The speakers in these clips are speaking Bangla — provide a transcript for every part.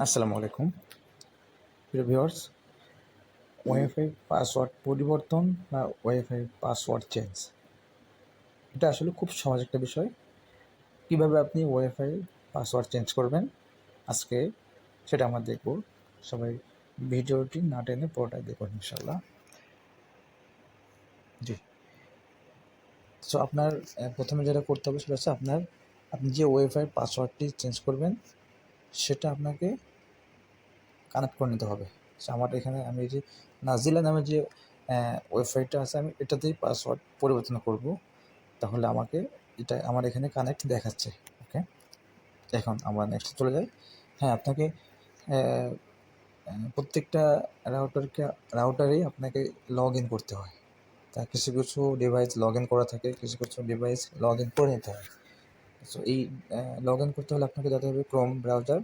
আসসালামু আলাইকুম প্রিয় ভিউয়ার্স। ওয়াইফাই পাসওয়ার্ড পরিবর্তন বা ওয়াইফাই পাসওয়ার্ড চেঞ্জ, এটা আসলে খুব সহজ একটা বিষয়। কীভাবে আপনি ওয়াইফাই পাসওয়ার্ড চেঞ্জ করবেন আজকে সেটা আমরা দেখব। সবাই ভিডিওটি না টেনে পুরোটাই দেখুন ইনশাল্লাহ। জি, সো আপনার প্রথমে যেটা করতে হবে সেটা হচ্ছে আপনি যে ওয়াইফাই পাসওয়ার্ডটি চেঞ্জ করবেন সেটা আপনাকে কানেক্ট করে নিতে হবে। আমার এখানে আমি যে নাজিলা নামে যে ওয়েবসাইটটা আছে আমি এটাতেই পাসওয়ার্ড পরিবর্তন করব। তাহলে আমাকে এটা আমার এখানে কানেক্ট দেখাচ্ছে। ওকে, এখন আমরা নেক্সট চলে যাই। হ্যাঁ, আপনাকে প্রত্যেকটা রাউটারেই আপনাকে লগ ইন করতে হয়। তা কিছু কিছু ডিভাইস লগ ইন করা থাকে, কিছু কিছু ডিভাইস লগ ইন করে নিতে হয়। সো এই লগ ইন করতে হলে আপনাকে যেতে হবে ক্রোম ব্রাউজার।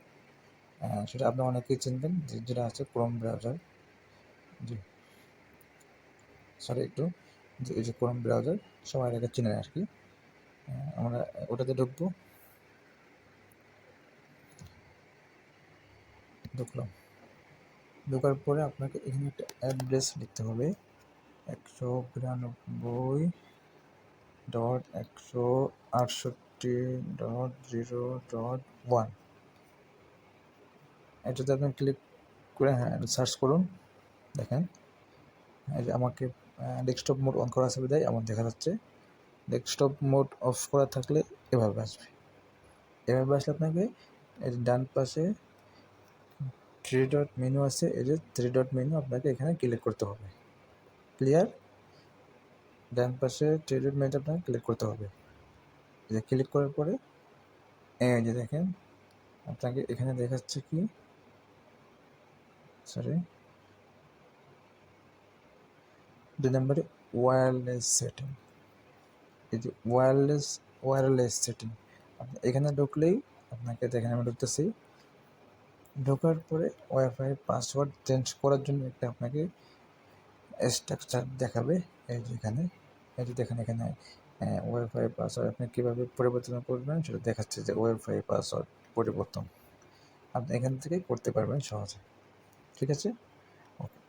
সেটা আপনি অনেকেই চিনবেন যেটা আছে ক্রোম ব্রাউজার। জি, সরি একটু, যে এই যে ক্রোম ব্রাউজার সবাই এটাকে চিনে আর কি। আমরা ওটাতে ঢুকলাম। ঢোকার পরে আপনাকে এখানে একটা অ্যাড্রেস লিখতে হবে 192.168.0.1। এটাতে আপনি ক্লিক করে সার্চ করুন। দেখেন এই যে আমাকে ডেস্কটপ মোড অন করা আছে বিধায় আমার দেখা যাচ্ছে। ডেস্কটপ মোড অফ করা থাকলে এভাবে আসবে। এভাবে আসলে আপনাকে এই যে ডান পাশে থ্রি ডট মেনু আছে, এই যে থ্রি ডট মেনু আপনাকে এখানে ক্লিক করতে হবে। ক্লিয়ার? ডান পাশে থ্রি ডট মেনুতে আপনাকে ক্লিক করতে হবে। এই যে ক্লিক করার পরে এই যে দেখেন আপনাকে এখানে দেখাচ্ছে কি, সরি, 2 নম্বরে ওয়্যারলেস সেটিং। এই যে ওয়্যারলেস সেটিং আপনি এখানে ঢুকলেই আপনাকে দেখেন আমি ঢুকতেছি। ঢোকার পরে ওয়াইফাই পাসওয়ার্ড চেঞ্জ করার জন্য একটা আপনাকে স্ট্রাকচার দেখাবে। এই যে এখানে এই যে দেখেন এখানে ওয়াইফাই পাসওয়ার্ড আপনি কীভাবে পরিবর্তন করবেন সেটা দেখাচ্ছে, যে ওয়াইফাই পাসওয়ার্ড পরিবর্তন আপনি এখান থেকেই করতে পারবেন সহজে। ঠিক আছে, ওকে।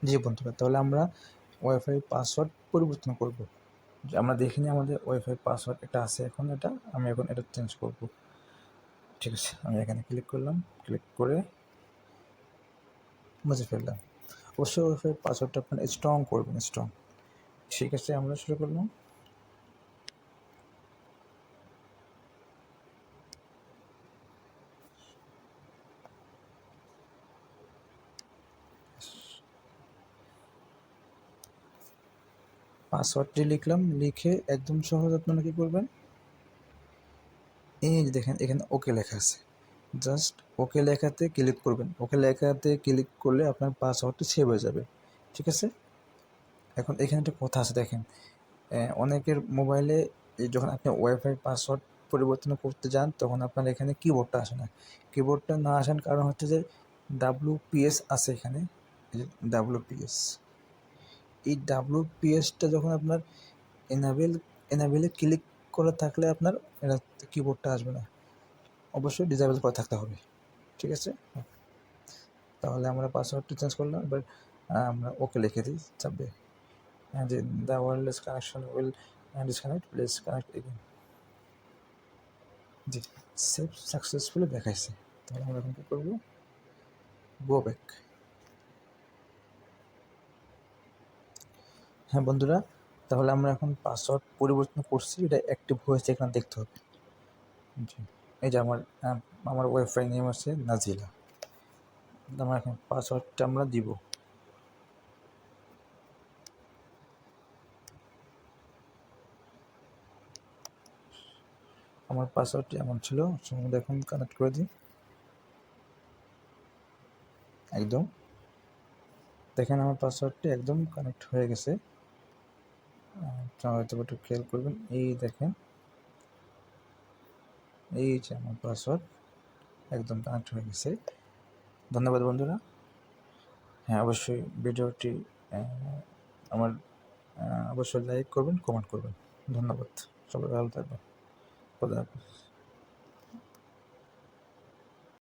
জি বন্ধুরা, তাহলে আমরা ওয়াইফাই পাসওয়ার্ড পরিবর্তন করব। যে আমরা দেখিনি আমাদের ওয়াইফাই পাসওয়ার্ড এটা আছে, এখন আমি এখন এটা চেঞ্জ করব। ঠিক আছে, আমি এখানে ক্লিক করলাম, ক্লিক করে মুছে ফেললাম। অবশ্যই ওয়াইফাই পাসওয়ার্ডটা আপনার স্ট্রং করবেন, স্ট্রং। ঠিক আছে, আমরা শুরু করলাম। পাসওয়ার্ডটি লিখলাম, লিখে একদম সহজ আপনারা কী করবেন, এই যে দেখেন এখানে ওকে লেখা আছে, জাস্ট ওকে লেখাতে ক্লিক করবেন। ওকে লেখাতে ক্লিক করলে আপনার পাসওয়ার্ডটি সেভ হয়ে যাবে। ঠিক আছে, এখন এখানে একটা কথা আছে দেখেন, অনেকের মোবাইলে যখন আপনি ওয়াইফাই পাসওয়ার্ড পরিবর্তন করতে যান তখন আপনার এখানে কিবোর্ডটা আসে না। কিবোর্ডটা না আসার কারণ হচ্ছে যে WPS আছে এখানে, এই যে WPS। এই WPSটা যখন আপনার এনাবেলে ক্লিক করা থাকলে আপনার এটা কিবোর্ডটা আসবে না, অবশ্যই ডিসেবল করা থাকতে হবে। ঠিক আছে, তাহলে আমরা পাসওয়ার্ডটা চেঞ্জ করলাম। এবার আমরা ওকে লিখে দিই চাপবে, যে the wireless connection will disconnect, please connect again. G, save successfully দেখাইছে। তাহলে আমরা এখন কী করবো, গো ব্যাক। হ্যাঁ বন্ধুরা, তাহলে আমরা এখন পাসওয়ার্ড পরিবর্তন করছি, এটা অ্যাক্টিভ হয়েছে এখানে দেখতে হবে। জি, এই যে আমার ওয়াইফাই নেম আছে নাজিলা। আমরা এখন পাসওয়ার্ডটা আমরা দিব। আমার পাসওয়ার্ডটি এমন ছিল, এখন কানেক্ট করে দিই। একদম দেখেন আমার পাসওয়ার্ডটি একদম কানেক্ট হয়ে গেছে। হয়তো একটু খেয়াল করবেন, এই দেখেন এই যে আমার পাসওয়ার্ড একদম কানেক্ট হয়ে গেছে। ধন্যবাদ বন্ধুরা। হ্যাঁ, অবশ্যই ভিডিওটি আমার অবশ্যই লাইক করবেন, কমেন্ট করবেন। ধন্যবাদ, সবাই ভালো থাকবেন। খোদা হাফেজ।